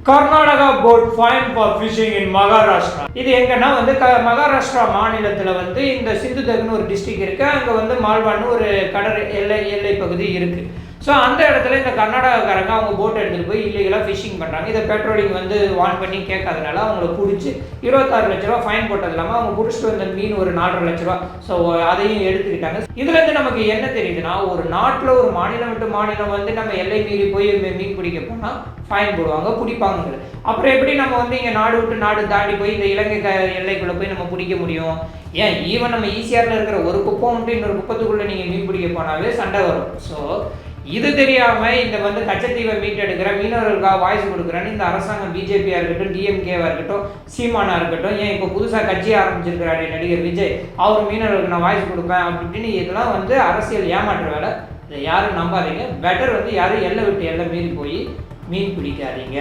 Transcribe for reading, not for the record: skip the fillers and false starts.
Karnataka boat fine for fishing in Maharashtra. இது எங்கன்னா வந்து மகாராஷ்டிரா மாநிலத்தில் வந்து இந்த சிந்துதர்னு ஒரு டிஸ்ட்ரிக்ட் இருக்கு. அங்கே வந்து மால்வான்னு ஒரு கடல் எல்லை பகுதி இருக்கு. ஸோ அந்த இடத்துல இந்த கர்நாடகாக்காரங்க அவங்க போட் எடுத்துகிட்டு போய் இல்லீகலாக ஃபிஷிங் பண்ணுறாங்க. இதை பெட்ரோலிங் வந்து வான் பண்ணி கேட்காதனால அவங்கள பிடிச்சி 26 லட்ச ரூபா ஃபைன் போட்டது இல்லாமல் அவங்க பிடிச்சிட்டு வந்த மீன் ஒரு 4.5 லட்ச ரூபா. ஸோ அதையும் எடுத்துக்கிட்டாங்க. இதுலேருந்து நமக்கு என்ன தெரியுதுன்னா, ஒரு நாட்டில் ஒரு மாநிலம் விட்டு மாநிலம் வந்து நம்ம எல்லை மீறி போய் மீன் பிடிக்க போனால் ஃபைன் போடுவாங்க, பிடிப்பாங்க. அப்புறம் எப்படி நம்ம வந்து இங்கே நாடு விட்டு நாடு தாண்டி போய் இந்த இலங்கை எல்லைக்குள்ளே போய் நம்ம பிடிக்க முடியும்? ஏன் ஈவன் நம்ம ஈஸியாரில் இருக்கிற ஒரு குப்பம் மட்டும் இன்னொரு குப்பத்துக்குள்ளே நீங்கள் மீன் பிடிக்க போனாவே சண்டை வரும். ஸோ இது தெரியாமல் இந்த வந்து கச்சத்தீவை மீட்டெடுக்கிற மீனவர்களுக்காக வாய்ஸ் கொடுக்குறேன்னு இந்த அரசாங்கம் பிஜேபியாக இருக்கட்டும், டிஎம்கேவாக இருக்கட்டும், சீமானா இருக்கட்டும், ஏன் இப்போ புதுசாக கட்சி ஆரம்பிச்சிருக்கிறாரு நடிகர் விஜய், அவர் மீனவர்களுக்கு நான் வாய்ஸ் கொடுப்பேன் அப்படின்னு இதெல்லாம் வந்து அரசியல் ஏமாற்ற வேலை. இதை யாரும் நம்பாதீங்க. பெட்டர் வந்து யாரும் எல்லை விட்டு எல்லை மீறி போய் மீன் பிடிக்காதீங்க.